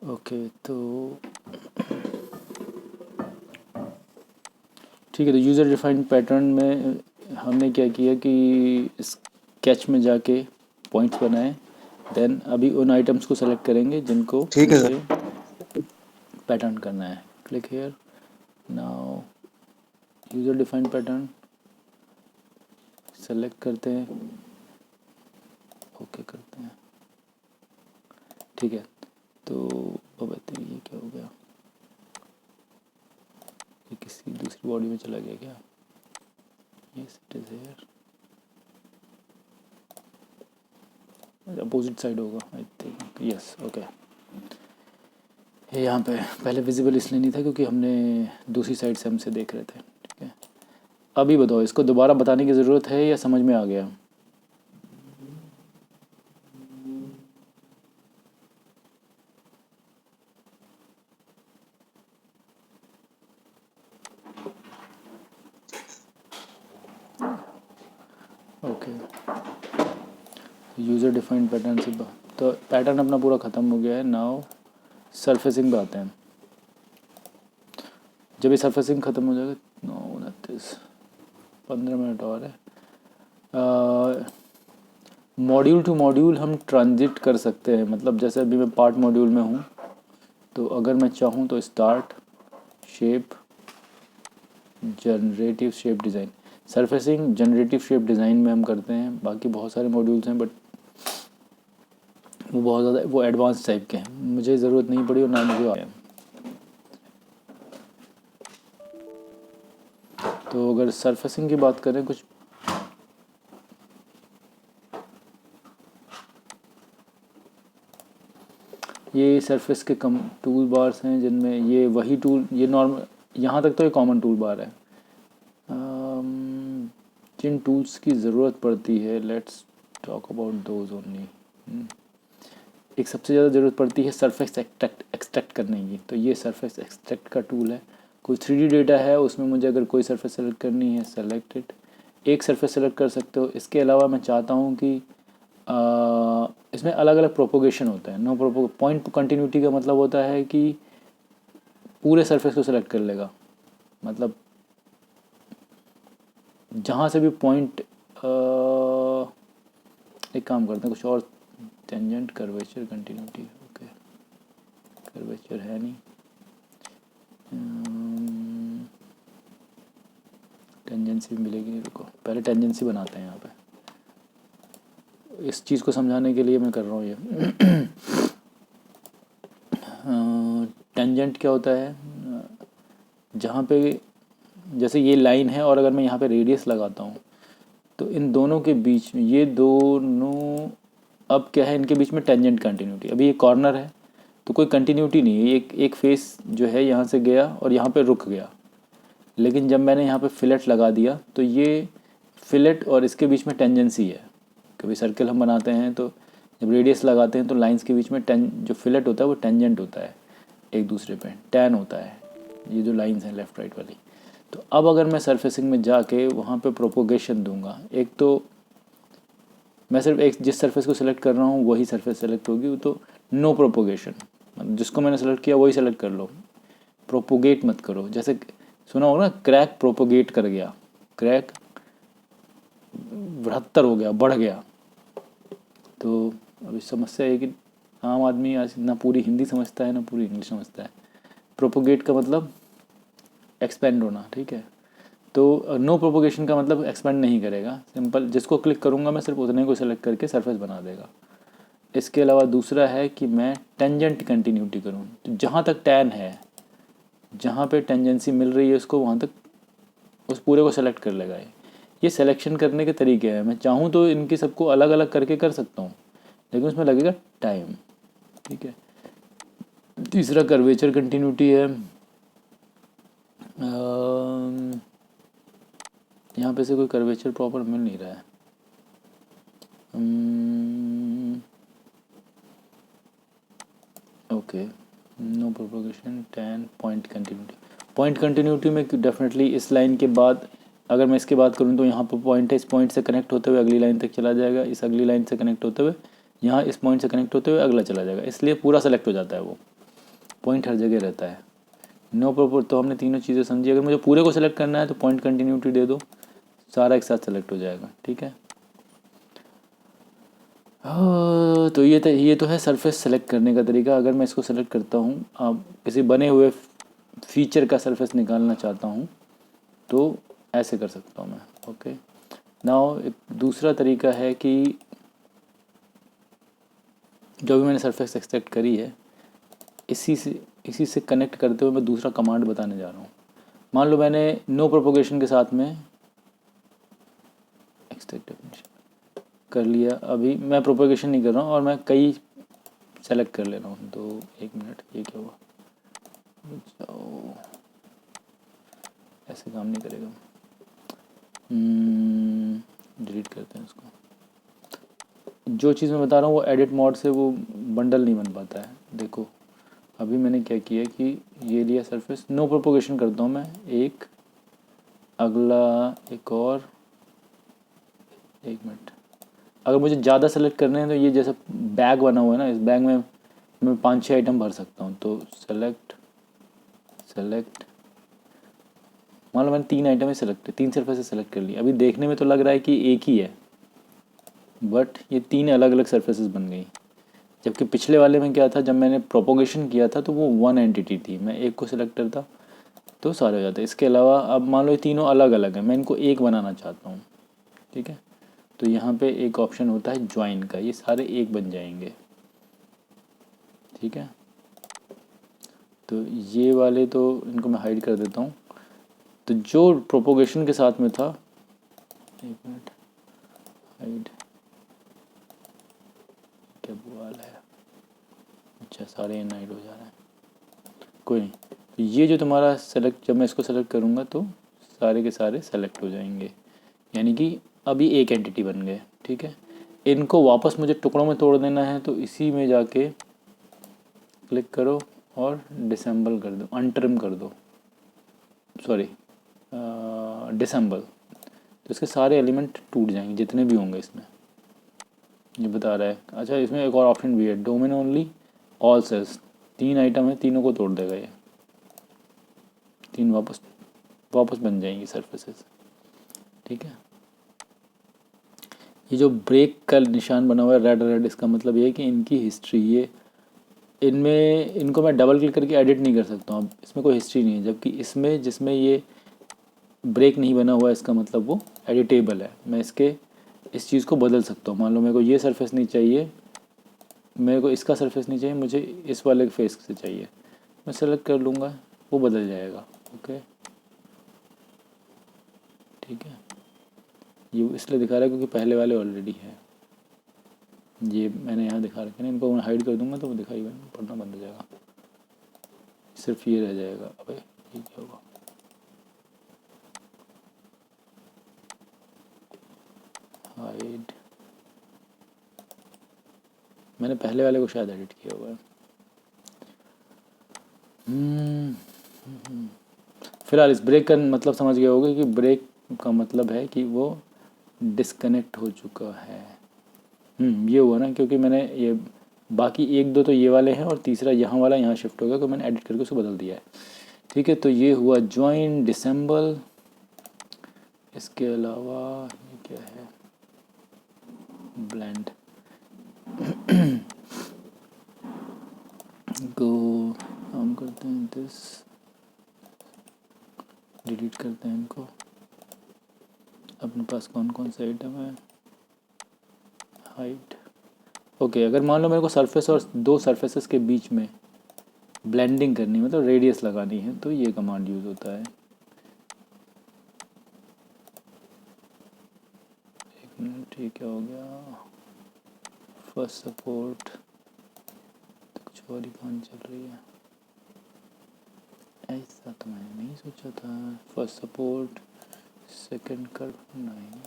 Okay, तो ठीक है। तो यूज़र डिफाइंड पैटर्न में हमने क्या किया कि स्केच में जाके पॉइंट्स बनाए। देन अभी उन आइटम्स को सेलेक्ट करेंगे जिनको ठीक है मुझे सर। पैटर्न करना है। Click here now, user defined pattern select करते हैं, ओके करते हैं। ठीक है, तो अब तो ये क्या हो गया, ये किसी दूसरी बॉडी में चला गया क्या? Yes it is here, opposite side होगा आई थिंक। यस ओके, ये यहाँ पे पहले विजिबल इसलिए नहीं था क्योंकि हमने दूसरी साइड से हमसे देख रहे थे। ठीक है, अभी बताओ इसको दोबारा बताने की ज़रूरत है या समझ में आ गया? ओके, यूज़र डिफाइंड पैटर्न से तो पैटर्न अपना पूरा ख़त्म हो गया है। नाउ सरफेसिंग पे आते हैं। जब ये सरफेसिंग ख़त्म हो जाएगा, 9:29, 15 मिनट और है। मॉड्यूल टू मॉड्यूल हम ट्रांजिट कर सकते हैं, मतलब जैसे अभी मैं पार्ट मॉड्यूल में हूँ, तो अगर मैं चाहूँ तो start, shape, generative shape design. Surfacing generative shape design में हम करते हैं। बाकी बहुत सारे मॉड्यूल्स हैं बट वो बहुत ज़्यादा वो एडवांस टाइप के हैं, मुझे ज़रूरत नहीं पड़ी और ना मुझे आया। तो अगर सरफेसिंग की बात करें, कुछ ये सरफेस के कम टूल बार्स हैं जिनमें ये वही टूल, ये नॉर्मल, यहाँ तक तो ये कॉमन टूल बार है। जिन टूल्स की ज़रूरत पड़ती है, let's talk about those only. एक सबसे ज़्यादा ज़रूरत पड़ती है सरफेस एक्सट्रैक्ट करने की, तो ये सरफेस एक्सट्रैक्ट का टूल है। कोई 3D डेटा है, उसमें मुझे अगर कोई सरफेस सेलेक्ट करनी है, सेलेक्टेड, एक सरफेस सेलेक्ट कर सकते हो। इसके अलावा मैं चाहता हूँ कि इसमें अलग अलग प्रोपोगेशन होता है। नो पॉइंट कंटिन्यूटी का मतलब होता है कि पूरे सरफेस को सेलेक्ट कर लेगा, मतलब जहाँ से भी पॉइंट। एक काम करते हैं कुछ और, tangent, curvature, continuity. Okay, curvature है नहीं, टेंजेंसी भी मिलेगी नहीं। रुको, पहले टेंजेंसी बनाते हैं यहाँ पे। इस चीज़ को समझाने के लिए मैं कर रहा हूँ ये। टेंजेंट क्या होता है? जहाँ पे जैसे ये लाइन है और अगर मैं यहाँ पे रेडियस लगाता हूँ तो इन दोनों के बीच में, ये दोनों अब क्या है, इनके बीच में टेंजेंट कंटिन्यूटी। अभी ये कॉर्नर है तो कोई कंटिन्यूटी नहीं है, एक फेस जो है यहाँ से गया और यहाँ पे रुक गया। लेकिन जब मैंने यहाँ पे फिलेट लगा दिया तो ये फिलेट और इसके बीच में टेंजेंसी है। कभी सर्कल हम बनाते हैं तो जब रेडियस लगाते हैं तो लाइंस के बीच में जो फिलेट होता है वो टेंजेंट होता है, एक दूसरे पे टैन होता है, ये जो लाइंस हैं लेफ़्ट राइट वाली। तो अब अगर मैं सरफेसिंग में जाके वहाँ पे प्रोपोगेशन दूंगा, एक तो मैं सिर्फ एक जिस सरफेस को सिलेक्ट कर रहा हूँ वही सरफेस सेलेक्ट होगी, वो तो नो प्रोपोगेशन, मतलब जिसको मैंने सेलेक्ट किया वही सेलेक्ट कर लो, प्रोपोगेट मत करो। जैसे सुना होगा ना, क्रैक प्रोपोगेट कर गया, क्रैक बृहत्तर हो गया, बढ़ गया। तो अभी समस्या है कि आम आदमी आज ना पूरी हिंदी समझता है ना पूरी इंग्लिश समझता है। प्रोपोगेट का मतलब एक्सपेंड होना, ठीक है। तो नो प्रोपोगेशन का मतलब एक्सपेंड नहीं करेगा, सिंपल जिसको क्लिक करूँगा मैं सिर्फ उतने को सेलेक्ट करके सरफेस बना देगा। इसके अलावा दूसरा है कि मैं टेंजेंट कंटिन्यूटी करूँ, तो जहाँ तक टैन है, जहाँ पे टेंजेंसी मिल रही है उसको वहाँ तक उस पूरे को सेलेक्ट कर लेगा। ये सिलेक्शन करने के तरीके हैं। मैं चाहूँ तो इनकी सबको अलग अलग करके कर सकता हूँ, लेकिन उसमें लगेगा टाइम, ठीक है। तीसरा कर्वेचर कंटिन्यूटी है। यहाँ पे से कोई कर्वेचर प्रॉपर मिल नहीं रहा है। Okay, no propagation, tan, point continuity. Point continuity में डेफिनेटली इस लाइन के बाद अगर मैं इसकी बात करूँ तो यहाँ पर पॉइंट है, इस पॉइंट से कनेक्ट होते हुए अगली लाइन तक चला जाएगा, इस अगली लाइन से कनेक्ट होते हुए यहाँ इस पॉइंट से कनेक्ट होते हुए अगला चला जाएगा, इसलिए पूरा सेलेक्ट हो जाता है वो। पॉइंट हर जगह रहता है। नो प्रोपोर तो हमने तीनों चीज़ें समझी। अगर मुझे पूरे को सेलेक्ट करना है तो पॉइंट कंटिन्यूटी दे दो, सारा एक साथ सेलेक्ट हो जाएगा। ठीक है, तो ये तो है सरफेस सेलेक्ट करने का तरीका। अगर मैं इसको सेलेक्ट करता हूँ, अब किसी बने हुए फीचर का सरफेस निकालना चाहता हूँ तो ऐसे कर सकता हूँ मैं। ओके, नाउ एक दूसरा तरीका है कि जो भी मैंने सरफेस एक्सट्रैक्ट करी है, इसी से कनेक्ट करते हुए मैं दूसरा कमांड बताने जा रहा हूँ। मान लो मैंने नो प्रोपोगेशन के साथ में एक्सट्रैक्ट डेफिनेशन कर लिया। अभी मैं प्रोपोगेशन नहीं कर रहा हूँ और मैं कई सेलेक्ट कर ले रहा हूँ। तो एक मिनट, ये क्या हुआ? जाओ, ऐसे काम नहीं करेगा। डिलीट करते हैं इसको। जो चीज़ मैं बता रहा हूँ वो एडिट मोड से वो बंडल नहीं बन पाता है। देखो अभी मैंने क्या किया कि ये लिया सरफेस, नो प्रोपोगेशन करता हूँ मैं, एक अगला, एक और, एक मिनट। अगर मुझे ज़्यादा सेलेक्ट करने हैं तो ये जैसे बैग बना हुआ है ना, इस बैग में मैं 5-6 आइटम भर सकता हूँ। तो सेलेक्ट, मान लो मैंने 3 आइटम ही सेलेक्ट, 3 सरफेस सेलेक्ट कर लिया। अभी देखने में तो लग रहा है कि एक ही है, बट ये 3 अलग अलग सरफेसेस बन गई। जबकि पिछले वाले में क्या था, जब मैंने प्रोपोगेशन किया था तो वो 1 एंटिटी थी, मैं एक को सिलेक्ट करता तो सारे हो जाते। इसके अलावा अब मान लो ये तीनों अलग अलग हैं, मैं इनको एक बनाना चाहता हूँ। ठीक है, तो यहाँ पे एक ऑप्शन होता है ज्वाइन का, ये सारे एक बन जाएंगे। ठीक है, तो ये वाले तो इनको मैं हाइड कर देता हूँ। तो जो प्रोपोगेशन के साथ में था, एक मिनट, हाइड, क्या बुआल है। अच्छा, सारे इन हाइड हो जा रहे हैं, कोई नहीं। तो ये जो तुम्हारा सेलेक्ट, जब मैं इसको सेलेक्ट करूँगा तो सारे के सारे सेलेक्ट हो जाएंगे, यानी कि अभी एक एंटिटी बन गए। ठीक है, इनको वापस मुझे टुकड़ों में तोड़ देना है तो इसी में जाके क्लिक करो और डिसेंबल कर दो, अनट्रिम कर दो, सॉरी डिसेंबल। तो इसके सारे एलिमेंट टूट जाएंगे जितने भी होंगे इसमें, ये बता रहा है। अच्छा, इसमें एक और ऑप्शन भी है, domain only all cells. 3 item है, तीनों को तोड़ देगा ये, 3 वापस बन जाएंगी सरफेसेस। ठीक है, ये जो ब्रेक का निशान बना हुआ है रेड रेड, इसका मतलब ये है कि इनकी हिस्ट्री, ये इनमें इनको मैं डबल क्लिक करके एडिट नहीं कर सकता हूँ, अब इसमें कोई हिस्ट्री नहीं है। जबकि इसमें जिसमें ये ब्रेक नहीं बना हुआ है, इसका मतलब वो एडिटेबल है, मैं इस चीज़ को बदल सकता हूँ। मान लो मेरे को ये सरफेस नहीं चाहिए, मेरे को इसका सरफेस नहीं चाहिए, मुझे इस वाले फेस से चाहिए, मैं सेलेक्ट कर लूँगा, वो बदल जाएगा। ओके, ठीक है, ये इसलिए दिखा रहा है क्योंकि पहले वाले ऑलरेडी है। ये मैंने यहाँ दिखा रखे ना, इनको मैं हाइड कर दूंगा तो वो दिखाई पड़ना बंद हो जाएगा, सिर्फ ये रह जाएगा। अबे ये क्या होगा? हाइड, मैंने पहले वाले को शायद एडिट किया हुआ है। फिलहाल इस ब्रेक का मतलब समझ गया होगा कि ब्रेक का मतलब है कि वो डिस्कनेक्ट हो चुका है। ये हुआ ना, क्योंकि मैंने ये बाकी 1-2 तो ये वाले हैं और तीसरा यहाँ वाला यहाँ शिफ्ट हो गया, तो मैंने एडिट करके उसको बदल दिया है। ठीक है, तो ये हुआ ज्वाइन, डिसेंबल। इसके अलावा ये क्या है, ब्लेंड को हम करते हैं दिस, डिलीट करते हैं इनको। अपने पास कौन कौन से आइटम है, हाइट। ओके, अगर मान लो मेरे को सरफेस और 2 सरफेसेस के बीच में ब्लेंडिंग करनी, मतलब रेडियस लगानी है, तो ये कमांड यूज़ होता है। एक मिनट, ये क्या हो गया, फर्स्ट सपोर्ट, कुछ और ही कहानी चल रही है, ऐसा तो मैंने नहीं सोचा था। फर्स्ट सपोर्ट, सेकंड कर्व, नहीं,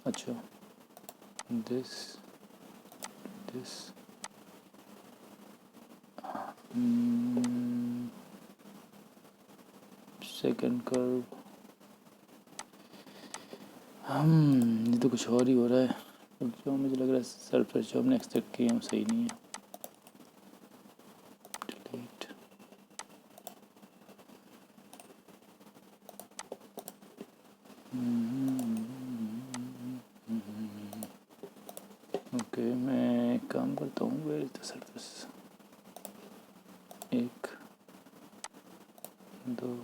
अच्छा, दिस सेकंड कर्व, ये तो कुछ और ही हो रहा है। जो मुझे लग रहा है सरफेस जो हमने एक्सपेक्ट किया हम सही नहीं है। डिलीट। ओके, मैं एक काम करता हूँ, वेयर इज द सरफेस। 1 2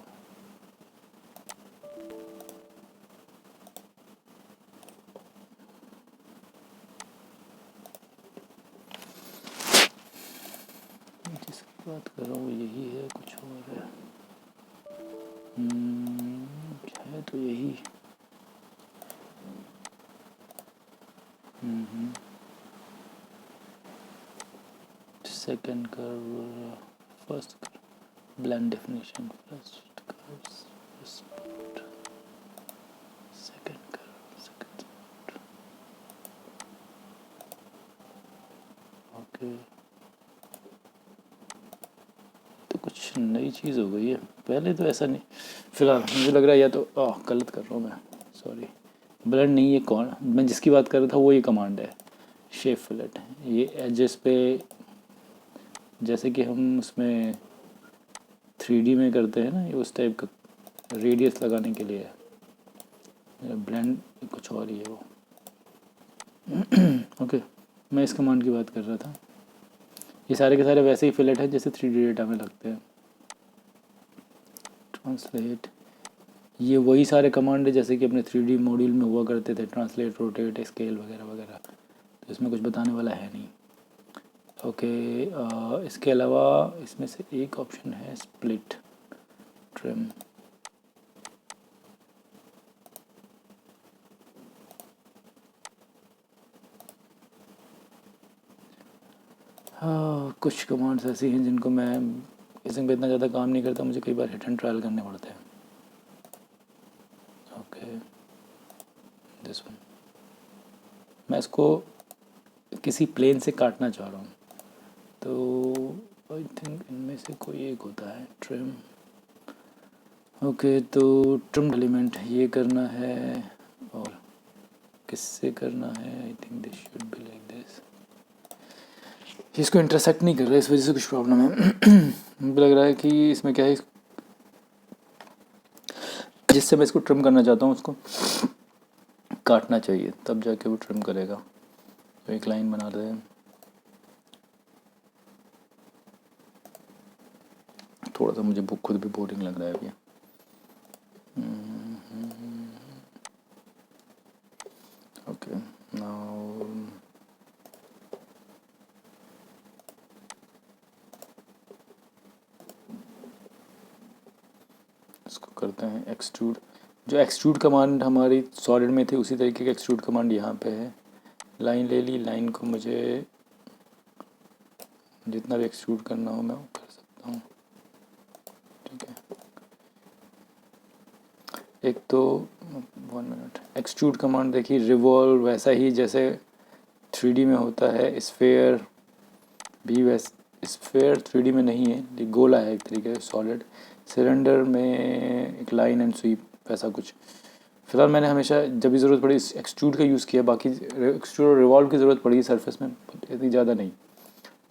जिसकी बात कर रहा हूँ यही है, कुछ और है। है तो यही। Second curve, first curve, blend definition, first curve, spot, second curve, second spot. Okay, तो कुछ नई चीज़ हो गई है, पहले तो ऐसा नहीं। फिलहाल मुझे लग रहा है या तो गलत कर रहा हूँ मैं, सॉरी। ब्लेंड नहीं, ये कौन, मैं जिसकी बात कर रहा था वो ये कमांड है, शेप फिलेट। ये एजेस पे जैसे कि हम उसमें 3D में करते हैं ना, ये उस टाइप का रेडियस लगाने के लिए है। ब्लेंड कुछ और ही है वो। ओके, मैं इस कमांड की बात कर रहा था। ये सारे के सारे वैसे ही फिलेट हैं जैसे 3D डेटा में लगते हैं। ट्रांसलेट, ये वही सारे कमांड है जैसे कि अपने 3D मॉड्यूल में हुआ करते थे, ट्रांसलेट, रोटेट, स्केल वगैरह वगैरह। तो इसमें कुछ बताने वाला है नहीं। ओके, इसके अलावा इसमें से एक ऑप्शन है स्प्लिट, ट्रिम। कुछ कमांड्स ऐसी हैं जिनको मैं इसमें इतना ज़्यादा काम नहीं करता, मुझे कई बार हिट एंड ट्रायल करने पड़ते हैं। ओके, दिस वन, मैं इसको किसी प्लेन से काटना चाह रहा हूँ, तो आई थिंक इनमें से कोई एक होता है ट्रिम। ओके, तो ट्रिम एलिमेंट ये करना है, और किससे करना है, I think this should be like this. इसको इंटरसेक्ट नहीं कर रहा है, इस वजह से कुछ प्रॉब्लम है। मुझे लग रहा है कि इसमें क्या है, जिससे मैं इसको ट्रिम करना चाहता हूँ उसको काटना चाहिए, तब जाके वो ट्रिम करेगा। तो एक लाइन बना रहे हैं, थोड़ा सा मुझे बुक खुद भी बोरिंग लग रहा है अभी। ओके, नाउ इसको करते हैं एक्सट्रूड। जो एक्सट्रूड कमांड हमारी सॉलिड में थी उसी तरीके की एक्सट्रूड कमांड यहाँ पे है। लाइन ले ली, लाइन को मुझे जितना भी एक्सट्रूड करना हो मैं वो कर सकता हूँ, ठीक है। एक तो 1 मिनट, एक्सट्रूड कमांड देखिए, रिवॉल्व वैसा ही जैसे 3D में होता है, स्फेयर भी वैसे, स्फेयर 3D में नहीं है, ये गोला है एक तरीके से सॉलिड। सिलेंडर में एक लाइन एंड स्वीप वैसा कुछ। फिलहाल मैंने हमेशा जब भी ज़रूरत पड़ी एक्सट्रूड का यूज़ किया, बाकी एक्सट्रूड और रिवॉल्व की ज़रूरत पड़ी सरफेस में, इतनी ज़्यादा नहीं।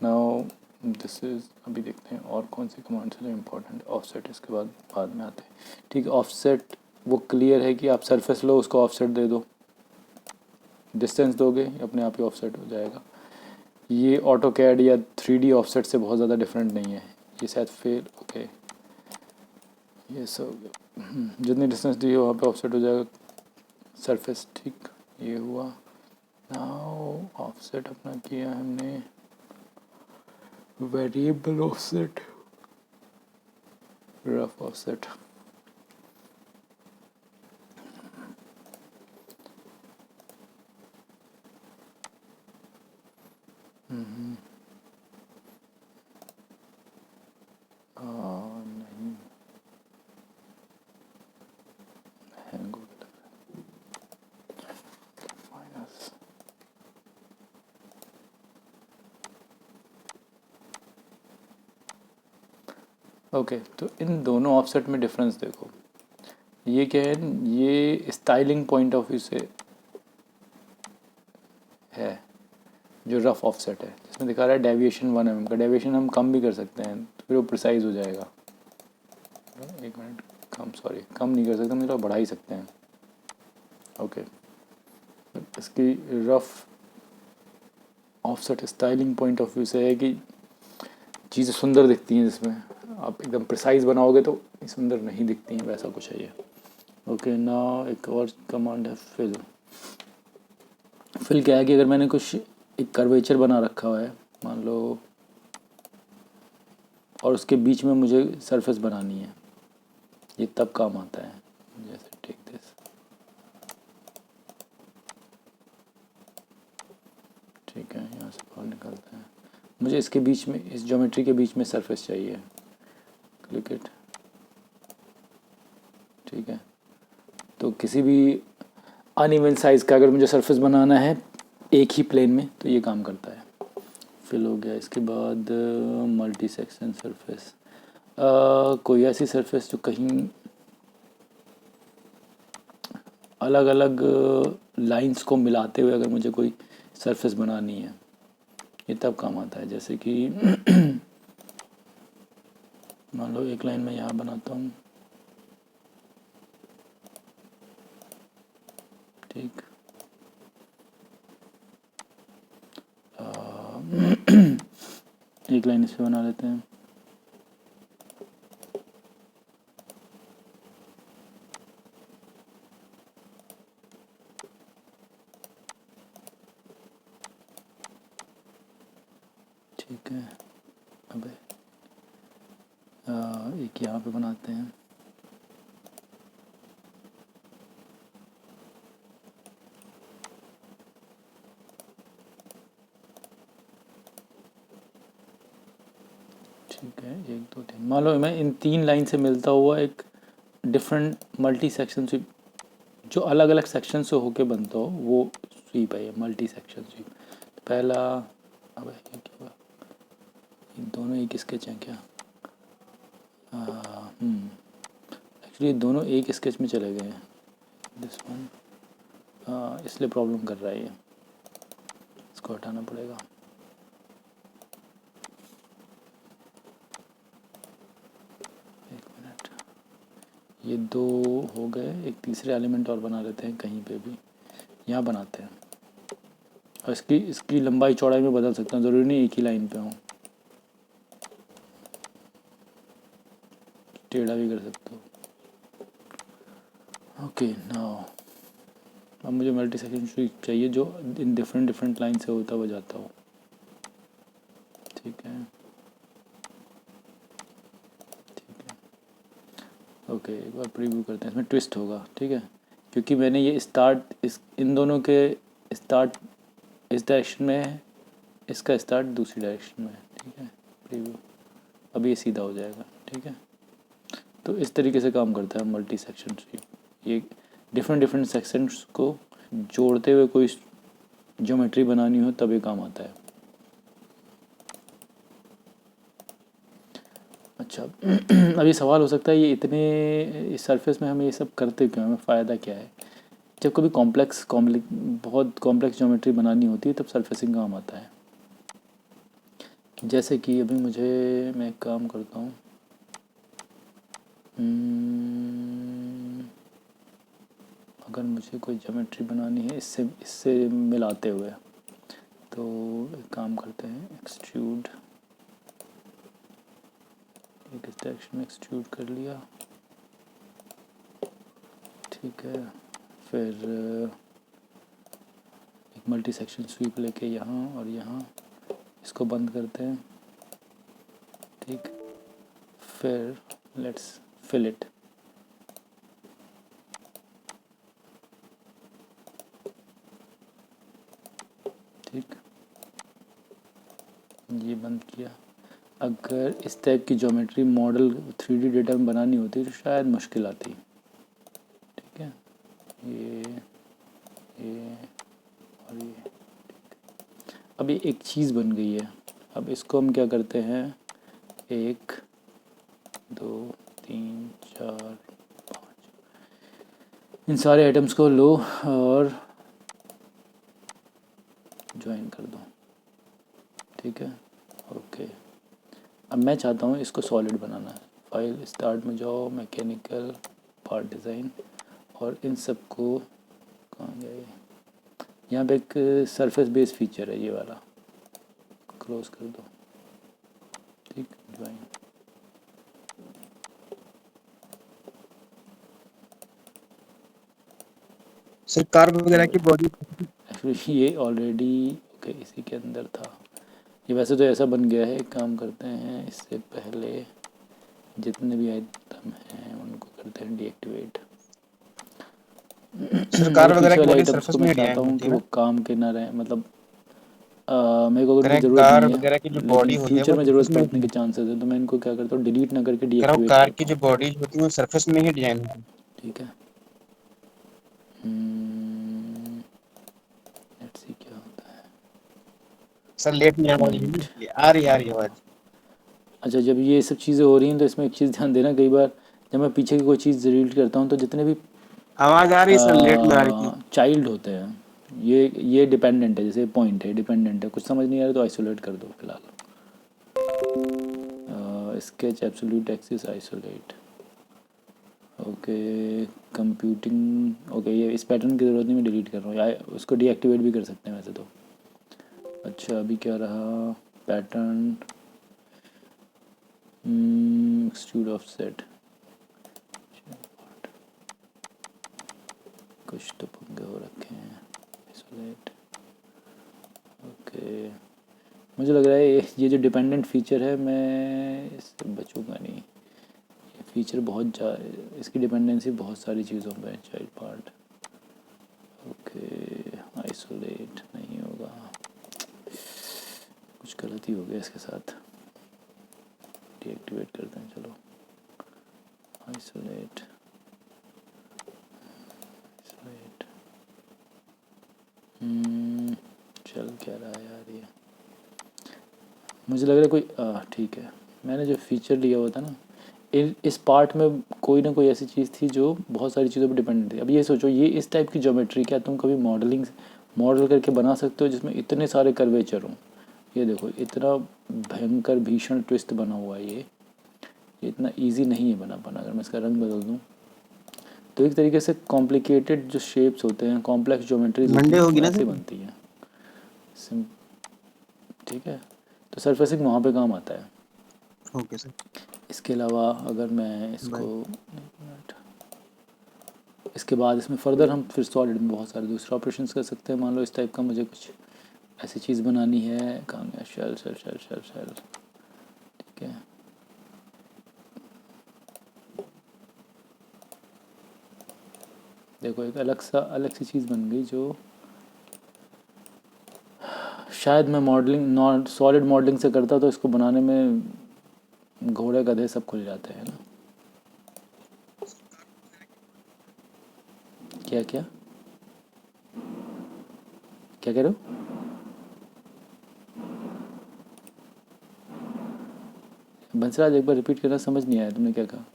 नाउ दिस इज़, अभी देखते हैं और कौन सी कमांड है जो इम्पोर्टेंट। ऑफसेट इसके बाद में आते हैं, ठीक है। ऑफसेट वो क्लियर है कि आप सरफेस लो, उसको ऑफसेट दे दो, डिस्टेंस दोगे अपने आप ही ऑफसेट हो जाएगा। ये ऑटो कैड या 3D ऑफसेट से बहुत ज़्यादा डिफरेंट नहीं है, ये शायद फेल। ओके, ये सब जितनी डिस्टेंस दी हो वहाँ पे ऑफसेट हो जाएगा सरफेस, ठीक। ये हुआ। नाउ ऑफसेट अपना किया हमने, वेरिएबल ऑफसेट, रफ ऑफसेट। नहीं, हैंग हो गया माइनस। ओके, तो इन दोनों ऑफसेट में डिफरेंस देखो। ये क्या है, ये स्टाइलिंग पॉइंट ऑफ व्यू से है जो रफ ऑफसेट है, जिसमें दिखा रहा है डेविएशन 1 mm का। डेविएशन हम कम भी कर सकते हैं तो फिर वो प्रिसाइज हो जाएगा। एक मिनट, कम नहीं कर सकते, मतलब बढ़ा ही सकते हैं। ओके, इसकी rough offset styling point of view से है कि चीज़ें सुंदर दिखती हैं, जिसमें आप एकदम प्रिसाइज बनाओगे तो सुंदर नहीं दिखती हैं, वैसा कुछ है ये। ओके, नाउ एक और कमांड है फिल। फिल क्या है कि अगर मैंने कुछ एक कर्वेचर बना रखा हुआ है मान लो, और उसके बीच में मुझे सरफेस बनानी है, ये तब काम आता है। जैसे टेक दिस, ठीक है, यहाँ से बाहर निकलते हैं। मुझे इसके बीच में, इस ज्योमेट्री के बीच में सरफेस चाहिए, क्लिक इट, ठीक है। तो किसी भी अनइवन साइज़ का अगर मुझे सरफेस बनाना है एक ही प्लेन में तो ये काम करता है। फिल हो गया। इसके बाद मल्टी सेक्शन सरफेस, कोई ऐसी सरफेस जो कहीं अलग अलग लाइंस को मिलाते हुए अगर मुझे कोई सरफेस बनानी है, ये तब काम आता है। जैसे कि मान लो एक लाइन में यहाँ बनाता हूँ, ठीक, एक लाइन इस पे बना लेते हैं, ठीक है। अबे एक यहाँ पे बनाते हैं, ठीक है, 1 2 3। मान लो मैं इन 3 लाइन से मिलता हुआ एक डिफरेंट मल्टी सेक्शन स्वीप, जो अलग अलग सेक्शन से होके बनता हो, वो स्वीप है ये मल्टी सेक्शन स्वीप। तो पहला, अब ये क्या हुआ, ये दोनों एक स्केच हैं क्या? एक्चुअली दोनों एक स्केच में चले गए हैं, दिस वन, इसलिए प्रॉब्लम कर रहा है ये, इसको हटाना पड़ेगा। एक मिनट, ये 2 हो गए, एक तीसरे एलिमेंट और बना लेते हैं कहीं पे भी, यहाँ बनाते हैं। और इसकी लंबाई चौड़ाई में बदल सकता हूँ, ज़रूरी नहीं एक ही लाइन पे हूँ, टेढ़ा भी कर सकता हूँ। ओके, नाउ अब मुझे मल्टी सेक्शन स्वीप चाहिए जो इन डिफरेंट लाइन से होता हुआ जाता हो, ठीक है, ठीक है। ओके, एक बार प्रीव्यू करते हैं, इसमें ट्विस्ट होगा, ठीक है, क्योंकि मैंने ये स्टार्ट इन दोनों के स्टार्ट इस डायरेक्शन में है, इसका स्टार्ट दूसरी डायरेक्शन में है, ठीक है। प्रीव्यू, अब ये सीधा हो जाएगा, ठीक है। तो इस तरीके से काम करता है मल्टी सेक्शन स्वीप। ये डिफरेंट सेक्शंस को जोड़ते हुए कोई ज्योमेट्री बनानी हो तब ये काम आता है। अच्छा, अब ये सवाल हो सकता है ये इतने इस सरफेस में हमें ये सब करते क्यों, हमें फ़ायदा क्या है? जब कभी बहुत कॉम्प्लेक्स ज्योमेट्री बनानी होती है तब सरफेसिंग काम आता है। जैसे कि अभी मैं एक काम करता हूँ, अगर मुझे कोई ज्योमेट्री बनानी है इससे मिलाते हुए, तो एक काम करते हैं, एक्सट्रूड, एक इस डायरेक्शन में एक्सट्रूड कर लिया, ठीक है। फिर एक मल्टी सेक्शन स्वीप लेके यहाँ और यहाँ इसको बंद करते हैं, ठीक। फिर लेट्स फिल इट, ठीक, ये बंद किया। अगर इस टाइप की ज्योमेट्री मॉडल 3D डेटा में बनानी होती तो शायद मुश्किल आती, ठीक है। ये और ये, अब ये एक चीज़ बन गई है। अब इसको हम क्या करते हैं, 1 2 3 4 5, इन सारे आइटम्स को लो और ज्वाइन कर दो, ठीक है। ओके, अब मैं चाहता हूँ इसको सॉलिड बनाना है। फाइल स्टार्ट में जाओ, मैकेनिकल पार्ट डिज़ाइन, और इन सब को कहाँ गया ये, यहाँ पे एक सरफेस बेस फीचर है ये वाला, क्लोज कर दो, ठीक, ज्वाइन। सर कार वगैरह की बॉडी एक्चुअली ये ऑलरेडी ओके इसी के अंदर था ये, वैसे तो ऐसा बन गया है। एक काम करते हैं, इससे पहले जितने भी आइटम हैं उनको करते हैं डीएक्टिवेट। सर ये कार वगैरह पीछे की वाले बॉडी आइटम्स सरफेस को मैं में चाहता डिजाइन हूँ होती कि है वो ना। काम के ना रहें, मतलब मेरे को कह उनकी रहे हैं ज़रूरत कार नहीं है, वगैरह की जो लेकिन बॉडी होती है फ्यूचर वो में सरफेस ज़रूरत में पड़ने के चांसेस हैं, तो मैं इनको क्या करता हूँ, डिलीट ना करके कह रहा हूँ डीएक्टिवेट कार की करता जो हूँ, बॉडीज होती है वो सरफेस में ही डिजाइन होती है। ठीक है। लेट्स सी क्या होता है। सर लेट नहीं आवाज पॉइंट, आ रही आवाज। अच्छा जब ये सब चीज़ें हो रही हैं तो इसमें एक चीज़ ध्यान देना, कई बार जब मैं पीछे की कोई चीज़ डिलीट करता हूँ तो जितने भी आवाज आ रही है सर, लेट में आ रही थी। चाइल्ड होते हैं, ये डिपेंडेंट है, जैसे पॉइंट है डिपेंडेंट है, कुछ समझ नहीं आ रहा तो आइसोलेट कर दो फिलहाल। Sketch absolute axis isolate, okay. Computing, okay, ये इस पैटर्न की ज़रूरत नहीं, मैं डिलीट कर रहा हूँ, या उसको डीएक्टिवेट भी कर सकते हैं वैसे तो। अच्छा अभी क्या रहा, पैटर्न एक्सट्रूड ऑफसेट, कुछ तो पंगे हो रखे हैं, आइसोलेट, ओके। मुझे लग रहा है ये जो डिपेंडेंट फीचर है मैं इससे बचूंगा नहीं, ये फीचर बहुत इसकी डिपेंडेंसी बहुत सारी चीज़ों पे है, चाइल्ड पार्ट, ओके। आइसोलेट नहीं होगा, कुछ गलती हो गया इसके साथ, डीएक्टिवेट करते हैं, चलो आइसोलेट, आइसोलेट, चल क्या रहा है यार ये, मुझे लग रहा है कोई ठीक है, मैंने जो फीचर लिया हुआ था ना, इस पार्ट में कोई ना कोई ऐसी चीज़ थी जो बहुत सारी चीज़ों पर डिपेंडेंट थी। अब ये सोचो, ये इस टाइप की ज्योमेट्री क्या तुम कभी मॉडल करके बना सकते हो जिसमें इतने सारे कर्वेचर हों। ये देखो इतना भयंकर भीषण ट्विस्ट बना हुआ है ये इतना इजी नहीं है बना पाना। अगर मैं इसका रंग बदल दूँ तो एक तरीके से कॉम्प्लिकेटेड जो शेप्स होते हैं, कॉम्प्लेक्स ज्योमेट्रीज होती मंडे हैं, होगी वो ना ऐसे सर। बनती हैं, ठीक है। तो सरफेसिंग वहाँ पे काम आता है। ओके सर, इसके अलावा अगर मैं इसको बाय। इसके बाद इसमें फर्दर हम फिर सॉलिड में बहुत सारे दूसरे ऑपरेशंस कर सकते हैं। मान लो इस टाइप का मुझे कुछ ऐसी चीज़ बनानी है, कहाँ गया, shell shell shell shell shell, ठीक है। देखो एक अलग सी चीज़ बन गई जो शायद मैं मॉडलिंग नॉन सॉलिड मॉडलिंग से करता तो इसको बनाने में घोड़े गधे सब खुल जाते हैं ना। क्या क्या क्या कह रहे हो? बंसराज एक बार रिपीट करना, समझ नहीं आया तुमने क्या कहा।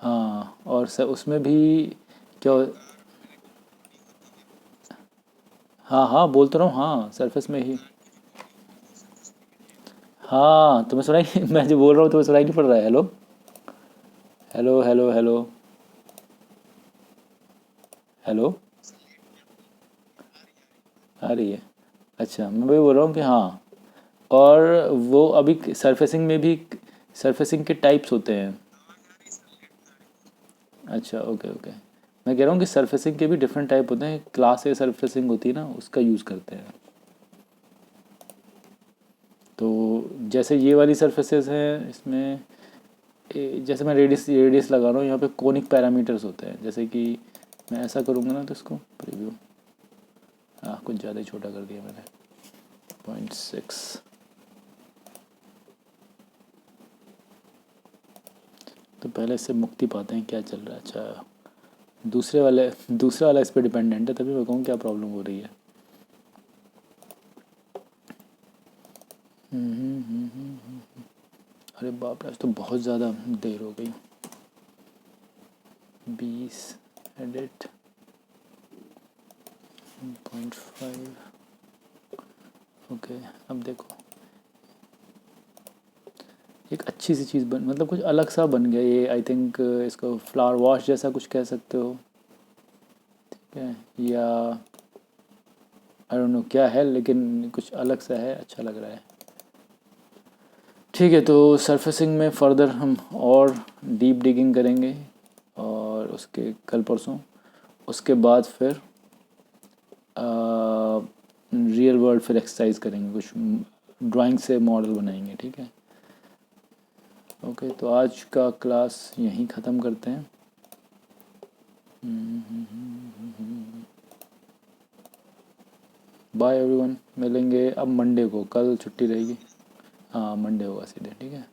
हाँ और उसमें भी क्या हाँ हाँ बोल तो रहा हूँ, हाँ सरफेस में ही। हाँ तुम्हें सुनाई मैं जो बोल रहा हूँ तुम्हें सुनाई नहीं पड़ रहा है? Hello hello hello hello hello, आ रही है? अच्छा मैं वही बोल रहा हूँ कि हाँ, और वो अभी सरफेसिंग में भी सरफेसिंग के टाइप्स होते हैं। अच्छा ओके ओके, मैं कह रहा हूँ कि सरफेसिंग के भी डिफरेंट टाइप होते हैं, क्लास ए सरफेसिंग होती है ना, उसका यूज़ करते हैं। तो जैसे ये वाली सरफेसेस हैं इसमें जैसे मैं रेडियस लगा रहा हूँ, यहाँ पे कोनिक पैरामीटर्स होते हैं, जैसे कि मैं ऐसा करूँगा ना तो इसको प्रीव्यू, हाँ कुछ ज़्यादा ही छोटा कर दिया मैंने, 0.6। तो पहले इससे मुक्ति पाते हैं क्या चल रहा है। अच्छा दूसरा वाला इस पर डिपेंडेंट है, तभी मैं कहूँ क्या प्रॉब्लम हो रही है। अरे बाप रे, आज तो बहुत ज़्यादा देर हो गई। 20 एडिट 1.5। ओके, अब देखो एक अच्छी सी चीज़ बन, मतलब कुछ अलग सा बन गया ये। आई थिंक इसको फ्लावर वॉश जैसा कुछ कह सकते हो, ठीक है, या आई डोंट नो क्या है, लेकिन कुछ अलग सा है, अच्छा लग रहा है। ठीक है, तो सरफेसिंग में फर्दर हम और डीप डिगिंग करेंगे, और उसके कल परसों, उसके बाद फिर रियल वर्ल्ड फिर एक्सरसाइज करेंगे, कुछ ड्राइंग से मॉडल बनाएंगे, ठीक है। ओके, तो आज का क्लास यहीं ख़त्म करते हैं। बाय एवरीवन, मिलेंगे अब मंडे को, कल छुट्टी रहेगी। हाँ, मंडे होगा सीधे, ठीक है।